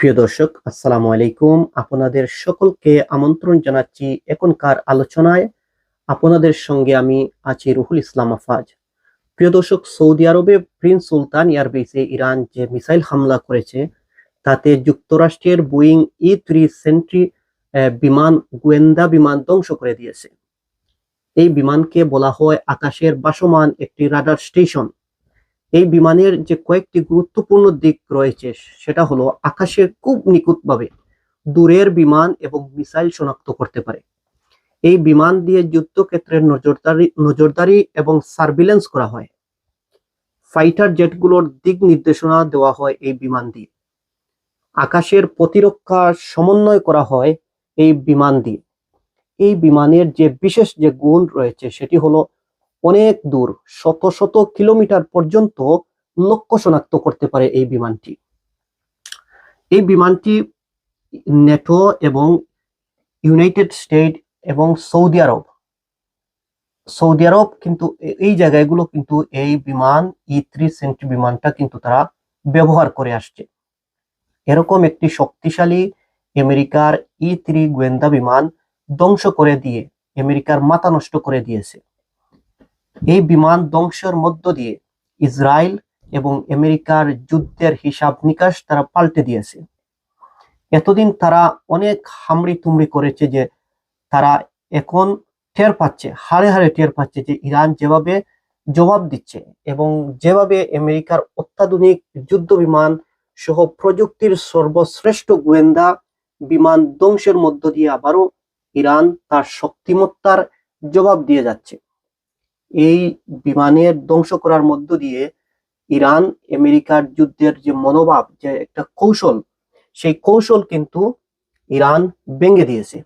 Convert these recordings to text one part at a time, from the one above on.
প্রিয় দর্শক, আসসালামু আলাইকুম। আপনাদের সকলকে আমন্ত্রণ জানাচ্ছি এখনকার আলোচনায়। আপনাদের সঙ্গে আমি আছি রুহুল ইসলাম আফাজ। প্রিয় দর্শক, সৌদি আরবে প্রিন্স সুলতান এয়ারবেসে ইরান যে মিসাইল হামলা করেছে, তাতে যুক্তরাষ্ট্রের বোয়িং E-3 সেন্ট্রি বিমান, গোয়েন্দা বিমান ধ্বংস করে দিয়েছে। এই বিমানকে বলা হয় আকাশের ভাসমান একটি রাডার স্টেশন। এই বিমানের যে কয়েকটি গুরুত্বপূর্ণ দিক রয়েছে, সেটা হলো আকাশে খুব নিখুঁতভাবে দূরের বিমান এবং মিসাইল শনাক্ত করতে পারে। এই বিমান দিয়ে যুদ্ধক্ষেত্রের নজরদারি এবং সার্ভিলেন্স করা হয়। ফাইটার জেটগুলোর দিক নির্দেশনা দেওয়া হয় এই বিমান দিয়ে। আকাশের প্রতিরক্ষা সমন্বয় করা হয় এই বিমান দিয়ে। এই বিমানের যে বিশেষ যে গুণ রয়েছে, সেটি হলো অনেক দূর, শত শত কিলোমিটার পর্যন্ত লক্ষ্য শনাক্ত করতে পারে এই বিমানটি। এই বিমানটি নেটো এবং ইউনাইটেড স্টেট এবং সৌদি আরব কিন্তু এই জায়গাগুলো কিন্তু এই বিমান E-3 সেন্ট্রি বিমানটা কিন্তু তারা ব্যবহার করে আসছে। এরকম একটি শক্তিশালী আমেরিকার E-3 গোয়েন্দা বিমান ধ্বংস করে দিয়ে আমেরিকার মাথা নষ্ট করে দিয়েছে। এই বিমান ধ্বংসের মধ্য দিয়ে ইসরায়েল এবং আমেরিকার যুদ্ধের হিসাব নিকাশ তারা পাল্টে দিয়েছে। এতদিন তারা অনেক হামড়ি তুমড়ি করেছে, যে তারা এখন টের পাচ্ছে, হাড়ে হাড়ে টের পাচ্ছে যে ইরান যেভাবে জবাব দিচ্ছে এবং যেভাবে আমেরিকার অত্যাধুনিক যুদ্ধ বিমান সহ প্রযুক্তির সর্বশ্রেষ্ঠ গোয়েন্দা বিমান ধ্বংসের মধ্য দিয়ে আবারও ইরান তার শক্তিমত্তার জবাব দিয়ে যাচ্ছে। এই বিমানের ধ্বংস করার মধ্য দিয়ে ইরান আমেরিকার যুদ্ধের যে মনোভাব, যে একটা কৌশল, সেই কৌশল কিন্তু ইরান ভেঙে দিয়েছে।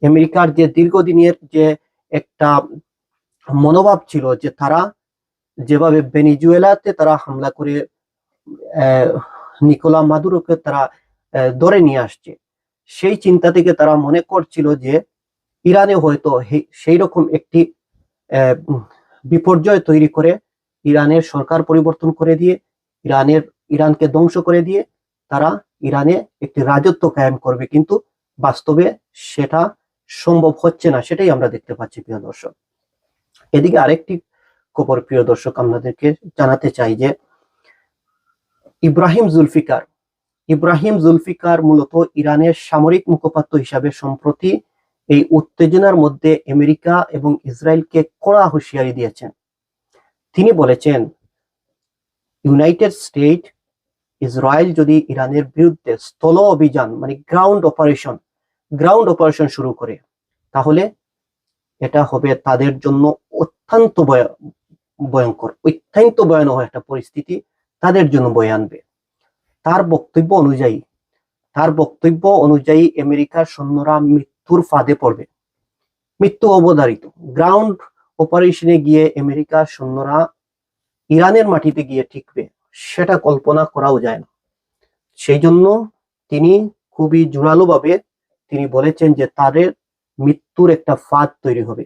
আমেরিকার যে দীর্ঘদিনের যে একটা মনোভাব ছিল, যে তারা যেভাবে ভেনিজুয়েলাতে তারা হামলা করে নিকোলা মাদুরোকে তারা ধরে নিয়ে আসছে, সেই চিন্তা থেকে তারা মনে করছিল যে ইরানে হয়তো সেই রকম একটি বিপর্যয় তৈরি করে ইরানের সরকার পরিবর্তন করে দিয়ে ইরানকে ধ্বংস করে দিয়ে তারা ইরানে একটি রাজত্ব কায়েম করবে। কিন্তু বাস্তবে সেটা সম্ভব হচ্ছে না, সেটাই আমরা দেখতে পাচ্ছি প্রিয় দর্শক। এদিকে আরেকটি খবর প্রিয় দর্শক আপনাদেরকে জানাতে চাই, যে ইব্রাহিম জুলফিকার মূলত ইরানের সামরিক মুখপাত্র হিসাবে সম্প্রতি এই উত্তেজনার মধ্যে আমেরিকা এবং ইসরায়েলকে কড়া হুঁশিয়ারি দিয়েছেন। তিনি বলেছেন, ইউনাইটেড স্টেট ইসরায়েল যদি ইরানের বিরুদ্ধে স্থল অভিযান মানে গ্রাউন্ড অপারেশন শুরু করে, তাহলে এটা হবে তাদের জন্য অত্যন্ত ভয়ানক একটা পরিস্থিতি তাদের জন্য বয়ে আনবে। তার বক্তব্য অনুযায়ী আমেরিকার সৈন্যরা মৃত্যুর ফাঁদে পড়বে, মৃত্যু অবধারিত। গ্রাউন্ড অপারেশনে গিয়ে আমেরিকার সৈন্যরা ইরানের মাটিতে গিয়ে টিকবে, সেটা কল্পনা করাও যায় না। সেই জন্য তিনি খুবই জোরালোভাবে তিনি বলেছেন যে তাদের মৃত্যুর একটা ফাঁদ তৈরি হবে।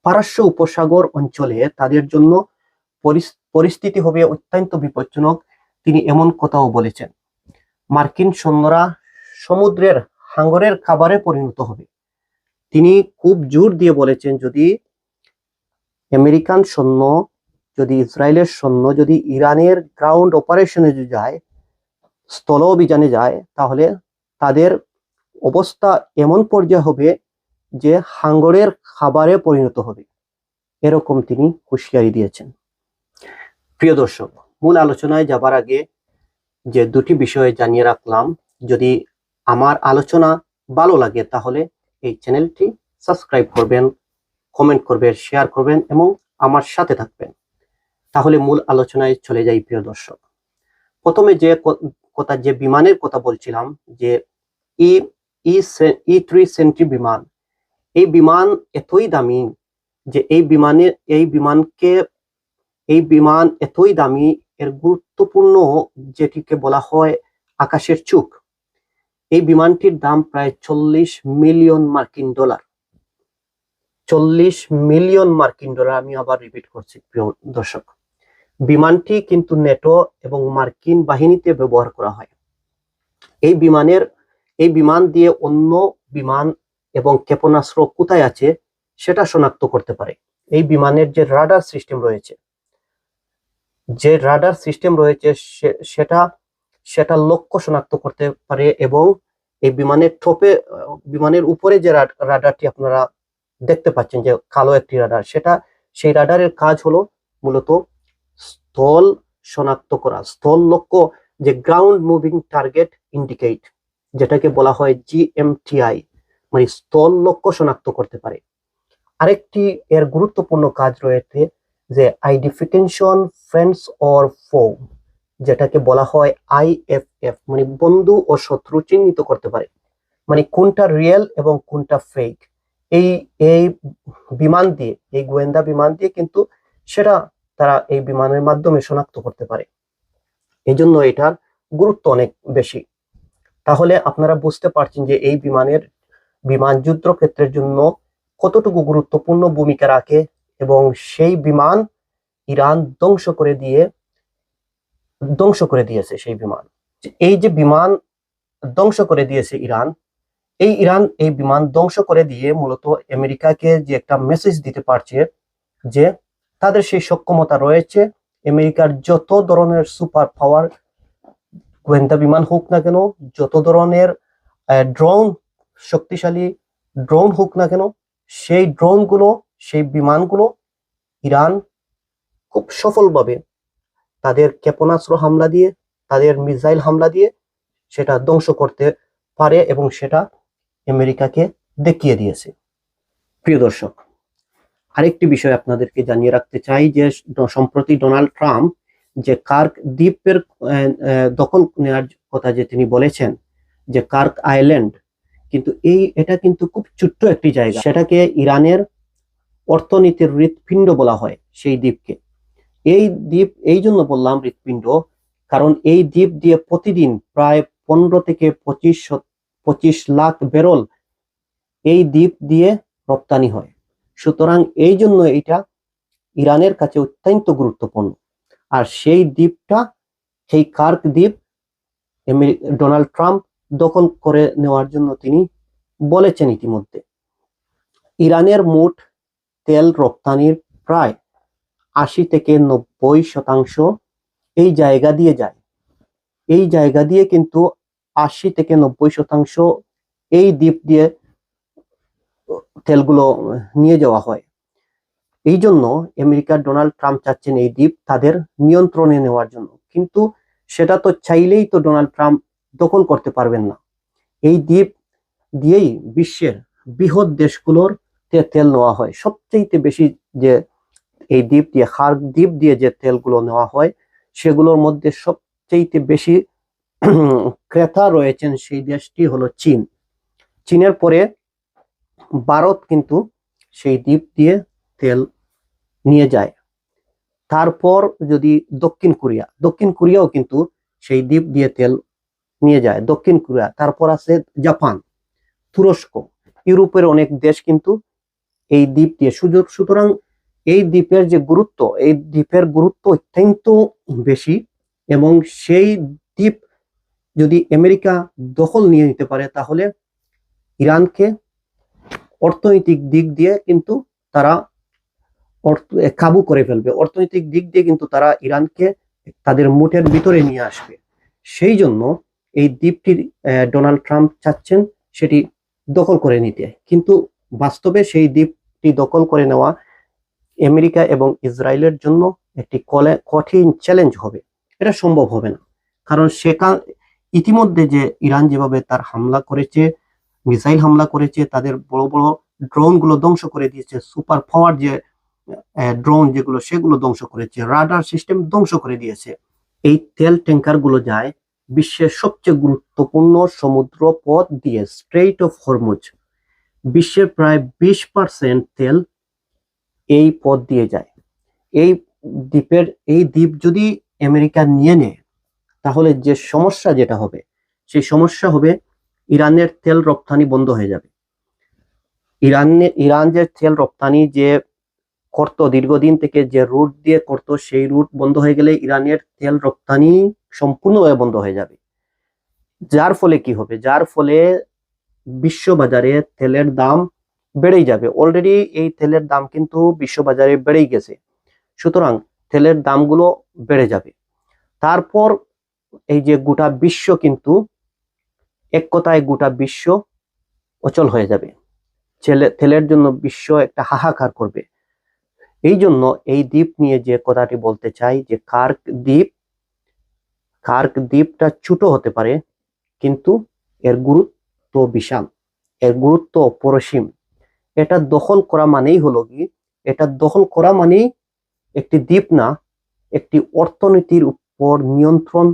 পারস্য উপসাগর অঞ্চলে তাদের জন্য পরিস্থিতি হবে অত্যন্ত বিপজ্জনক। তিনি এমন কথাও বলেছেন, মার্কিন সৈন্যরা সমুদ্রের হাঙ্গরের খাবারে পরিণত হবে। তিনি খুব জোর দিয়ে বলেছেন, যদি আমেরিকান সৈন্য, যদি ইসরায়েলের সৈন্য যদি ইরানের গ্রাউন্ড অপারেশনে যায়, স্থল অভিযানে যায়, তাহলে তাদের অবস্থা এমন পর্যায়ে হবে যে হাঙ্গরের খাবারে পরিণত হবে। এরকম তিনি হুঁশিয়ারি দিয়েছেন। প্রিয় দর্শক, মূল আলোচনায় যাবার আগে যে দুটি বিষয় জানিয়ে রাখলাম, যদি আমার আলোচনা ভালো লাগে তাহলে এই চ্যানেলটি সাবস্ক্রাইব করবেন, কমেন্ট করবেন, শেয়ার করবেন এবং আমার সাথে থাকবেন। তাহলে মূল আলোচনায় চলে যাই প্রিয় দর্শক। প্রথমে যে বিমানের কথা বলছিলাম, যে E-3 সেন্ট্রি বিমান, এই বিমান এতই দামি যে এই বিমান এতই দামি, এর গুরুত্বপূর্ণ যেটিকে বলা হয় আকাশের চোখ, এই বিমানটির দাম প্রায় 40 মিলিয়ন মার্কিন ডলার। 40 মিলিয়ন মার্কিন ডলার, আমি আবার রিপিট করছি প্রিয় দর্শক। বিমানটি কিন্তু নেটো এবং মার্কিন বাহিনীতে ব্যবহার করা হয়। এই বিমান দিয়ে অন্য বিমান এবং ক্ষেপণাস্ত্র কোথায় আছে সেটা শনাক্ত করতে পারে। এই বিমানের যে রাডার সিস্টেম রয়েছে সেটা লক্ষ্য শনাক্ত করতে পারে, এবং এই বিমানের উপরে যে রাডারটি আপনারা দেখতে পাচ্ছেন, যে কালো একটি রাডার, সেই রাডারের কাজ হলো মূলত স্থল শনাক্ত করা, স্থল লক্ষ্য, যে গ্রাউন্ড মুভিং টার্গেট ইন্ডিকেট, যেটাকে বলা হয় GMTI, মানে স্থল লক্ষ্য শনাক্ত করতে পারে। আরেকটি এর গুরুত্বপূর্ণ কাজ রয়েছে যে আইডেন্টিফিকেশন ফ্রেন্ডস অর ফো, যেটাকে বলা হয় IFF, মানে বন্ধু ও শত্রু চিহ্নিত করতে পারে, মানে কোনটা রিয়েল এবং কোনটা ফেক। এই বিমান দিয়ে, এই গোয়েন্দা বিমান দিয়ে কিন্তু সেটা তারা এই বিমানের মাধ্যমে শনাক্ত করতে পারে। এই জন্য এটার গুরুত্ব অনেক বেশি। তাহলে আপনারা বুঝতে পারছেন যে এই বিমান যুদ্ধক্ষেত্রের জন্য কতটুকু গুরুত্বপূর্ণ ভূমিকা রাখে, এবং সেই বিমান ইরান ধ্বংস করে দিয়েছে। সেই বিমান, এই যে বিমান ধ্বংস করে দিয়েছে ইরান এই বিমান ধ্বংস করে দিয়ে মূলত আমেরিকাকে যে একটা মেসেজ দিতে পারছে যে তাদের সেই সক্ষমতা রয়েছে। আমেরিকার যত ধরনের সুপার পাওয়ার গোয়েন্দা বিমান হোক না কেন, যত ধরনের শক্তিশালী ড্রোন হোক না কেন, সেই ড্রোনগুলো, সেই বিমানগুলো ইরান খুব সফলভাবে তাদের ক্ষেপণাস্ত্র হামলা দিয়ে, তাদের মিসাইল হামলা দিয়ে সেটা ধ্বংস করতে পারে, এবং সেটা আমেরিকাকে দেখিয়ে দিয়েছে। প্রিয় দর্শক, আরেকটি বিষয় আপনাদেরকে জানিয়ে রাখতে চাই যে সম্প্রতি ডোনাল্ড ট্রাম্প যে কার্ক দ্বীপের দখল নেওয়ার কথা যে তিনি বলেছেন, যে কার্ক আইল্যান্ড, কিন্তু এটা কিন্তু খুব ছোট্ট একটি জায়গা। সেটাকে ইরানের অর্থনীতির হৃৎপিণ্ড বলা হয় সেই দ্বীপকে। এই দ্বীপ এই জন্য বললাম হৃৎপিণ্ড, কারণ এই দ্বীপ দিয়ে প্রতিদিন প্রায় 15 থেকে 25 লাখ ব্যারেল এই দ্বীপ দিয়ে রপ্তানি হয়। সুতরাং এই জন্য এটা ইরানের কাছে অত্যন্ত গুরুত্বপূর্ণ। আর সেই দ্বীপটা, সেই কার্ক দ্বীপ, ডোনাল্ড ট্রাম্প দখল করে নেওয়ার জন্য তিনি বলেছেন ইতিমধ্যে। ইরানের মোট তেল রপ্তানির প্রায় 80 থেকে 90% এই জায়গা দিয়ে যায়। এই জায়গা দিয়ে কিন্তু 80 থেকে 90% এই দ্বীপ দিয়ে তেলগুলো নিয়ে যাওয়া হয়। এই জন্য আমেরিকার ডোনাল্ড ট্রাম্প চাচ্ছেন এই দ্বীপ তাদের নিয়ন্ত্রণে নেওয়ার জন্য, কিন্তু সেটা তো চাইলেই তো ডোনাল্ড ট্রাম্প দখল করতে পারবেন না। এই দ্বীপ দিয়েই বিশ্বের বৃহৎ দেশগুলোর তেল নেওয়া হয়। সবচেয়ে বেশি যে এই দ্বীপ দিয়ে, কার্ক দ্বীপ দিয়ে যে তেলগুলো নেওয়া হয়, সেগুলোর মধ্যে সবচেয়ে বেশি ক্রেতা রয়েছেন সেই দেশটি হলো চীন। চীনের পরে ভারত কিন্তু সেই দ্বীপ দিয়ে তেল নিয়ে যায়। তারপর যদি দক্ষিণ কোরিয়াও কিন্তু সেই দ্বীপ দিয়ে তেল নিয়ে যায়, দক্ষিণ কোরিয়া। তারপর আছে জাপান, তুরস্ক, ইউরোপের অনেক দেশ কিন্তু এই দ্বীপ দিয়ে। সুতরাং এই দ্বীপের গুরুত্ব অত্যন্ত বেশি, এবং সেই দ্বীপ যদি আমেরিকা দখল নিয়ে নিতে পারে, তাহলে ইরানকে অর্থনৈতিক দিক দিয়ে কিন্তু তারা কাবু করে ফেলবে। অর্থনৈতিক দিক দিয়ে কিন্তু তারা ইরানকে তাদের মুঠের ভিতরে নিয়ে আসবে। সেই জন্য এই দ্বীপটি ডোনাল্ড ট্রাম্প চাচ্ছেন সেটি দখল করে নিতে, কিন্তু বাস্তবে সেই দ্বীপটি দখল করে নেওয়া আমেরিকা এবং ইসরায়েলের জন্য একটি কঠিন চ্যালেঞ্জ হবে। এটা সম্ভব হবে না, কারণ ইতিমধ্যে যে ইরান যেভাবে তার হামলা করেছে, মিসাইল হামলা করেছে, তাদের বড় বড় ড্রোন গুলো ধ্বংস করে দিয়েছে, সুপার পাওয়ার যে ড্রোন যেগুলো, সেগুলো ধ্বংস করেছে, রাডার সিস্টেম ধ্বংস করে দিয়েছে। এই তেল ট্যাঙ্কার গুলো যায় বিশ্বের সবচেয়ে গুরুত্বপূর্ণ সমুদ্র পথ দিয়ে, স্ট্রেইট অফ হরমুজ। বিশ্বের প্রায় 20% তেল এই পথ দিয়ে যায়। এই দ্বীপ যদি আমেরিকা নিয়ে নেয়, তাহলে যে সমস্যা যেটা হবে, সেই সমস্যা হবে ইরানের তেল রপ্তানি বন্ধ হয়ে যাবে। ইরান যে তেল রপ্তানি যে করতো দীর্ঘদিন থেকে, যে রুট দিয়ে করতো, সেই রুট বন্ধ হয়ে গেলে ইরানের তেল রপ্তানি সম্পূর্ণভাবে বন্ধ হয়ে যাবে। যার ফলে কি হবে, যার ফলে বিশ্ববাজারে তেলের দাম বেড়েই যাবে। অলরেডি এই তেলের দাম কিন্তু বিশ্ববাজারে বেড়েই গেছে, সুতরাং তেলের দামগুলো বেড়ে যাবে। তারপর এই যে গোটা বিশ্ব কিন্তু, এক কথায় গোটা বিশ্ব অচল হয়ে যাবে। তেলের জন্য বিশ্ব একটা হাহাকার করবে। এই জন্য এই দ্বীপ নিয়ে যে কথাটি বলতে চাই, যে কার্ক দ্বীপটা ছোট হতে পারে, কিন্তু এর গুরুত্ব বিশাল, এর গুরুত্ব অপরিসীম। এটা দখল করা মানেই হলো কি, এটা দখল করা মানেই একটি দ্বীপ না, একটি অর্থনীতির উপর নিয়ন্ত্রণ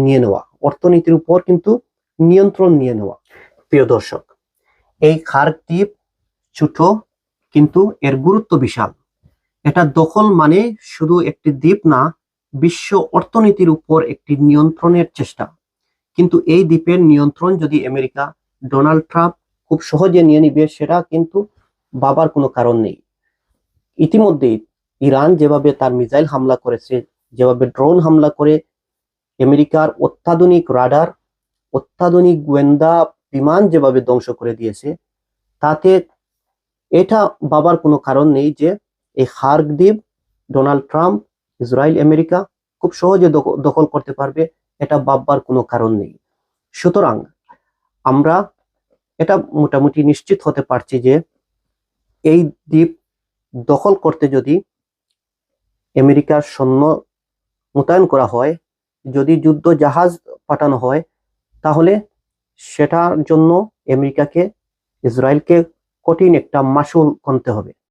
নিয়ে নেওয়া, অর্থনীতির উপর কিন্তু নিয়ন্ত্রণ নিয়ে নেওয়া। প্রিয় দর্শক, এই কার্ক দ্বীপ ছোট কিন্তু এর গুরুত্ব বিশাল। এটা দখল মানে শুধু একটি দ্বীপ না, বিশ্ব অর্থনীতির উপর একটি নিয়ন্ত্রণের চেষ্টা। কিন্তু এই দ্বীপের নিয়ন্ত্রণ যদি আমেরিকা, ডোনাল্ড ট্রাম্প খুব সহজে নিয়ে নিবে, সেটা কিন্তু ভাবার কোনো কারণ নেই। ইতিমধ্যেই ইরান যেভাবে তার মিসাইল হামলা করেছে, যেভাবে ড্রোন হামলা করে আমেরিকার অত্যাধুনিক রাডার, অত্যাধুনিক গোয়েন্দা বিমান যেভাবে ধ্বংস করে দিয়েছে, তাতে এটা ভাবার কোনো কারণ নেই যে এই কার্ক দ্বীপ ডোনাল্ড ট্রাম্প, ইসরায়েল, আমেরিকা খুব সহজে দখল করতে পারবে। এটা ভাববার কোনো কারণ নেই। সুতরাং আমরা এটা মোটামুটি নিশ্চিত হতে পারছি যে এই দ্বীপ দখল করতে যদি আমেরিকার সৈন্য মোতায়েন করা হয়, যদি যুদ্ধ জাহাজ পাঠানো হয়, তাহলে সেটার জন্য আমেরিকাকে, ইসরায়েলকে কঠিন একটা মাশুল গুনতে হবে।